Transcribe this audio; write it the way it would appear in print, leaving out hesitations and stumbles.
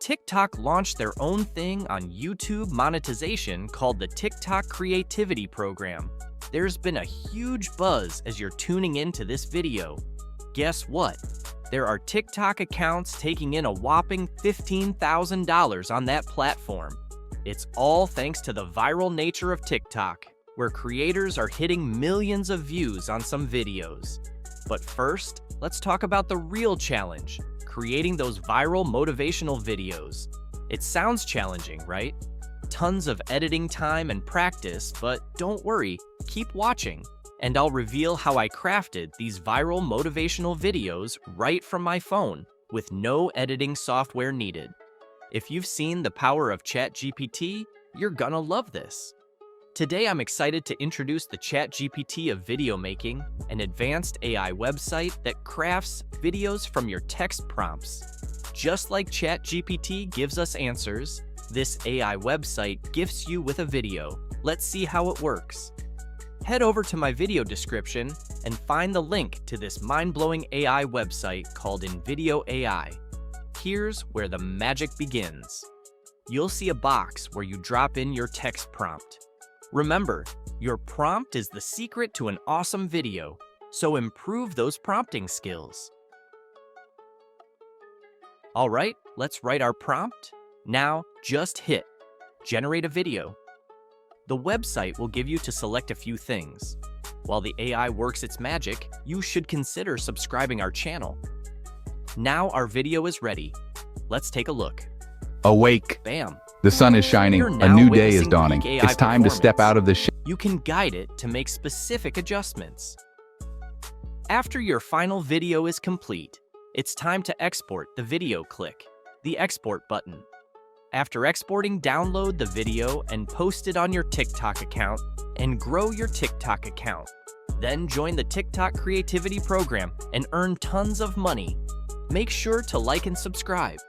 TikTok launched their own thing on YouTube monetization called the TikTok Creativity Program. There's been a huge buzz as you're tuning into this video. Guess what? There are TikTok accounts taking in a whopping $15,000 on that platform. It's all thanks to the viral nature of TikTok, where creators are hitting millions of views on some videos. But first, let's talk about the real challenge: creating those viral motivational videos. It sounds challenging, right? Tons of editing time and practice, but don't worry, keep watching, and I'll reveal how I crafted these viral motivational videos right from my phone, with no editing software needed. If you've seen the power of ChatGPT, you're gonna love this. Today I'm excited to introduce the ChatGPT of video making, an advanced AI website that crafts videos from your text prompts. Just like ChatGPT gives us answers, this AI website gifts you with a video. Let's see how it works. Head over to my video description and find the link to this mind-blowing AI website called InVideo AI. Here's where the magic begins. You'll see a box where you drop in your text prompt. Remember, your prompt is the secret to an awesome video, so improve those prompting skills. All right, let's write our prompt. Now, just hit Generate a Video. The website will give you to select a few things. While the AI works its magic, you should consider subscribing our channel. Now our video is ready. Let's take a look. Awake. Bam! The sun is shining. You're A now new day is witnessing dawning. peak AI It's time to step performance. out of the You can guide it to make specific adjustments. After your final video is complete, it's time to export the video. Click the Export button. After exporting, download the video and post it on your TikTok account and grow your TikTok account. Then join the TikTok Creativity Program and earn tons of money. Make sure to like and subscribe.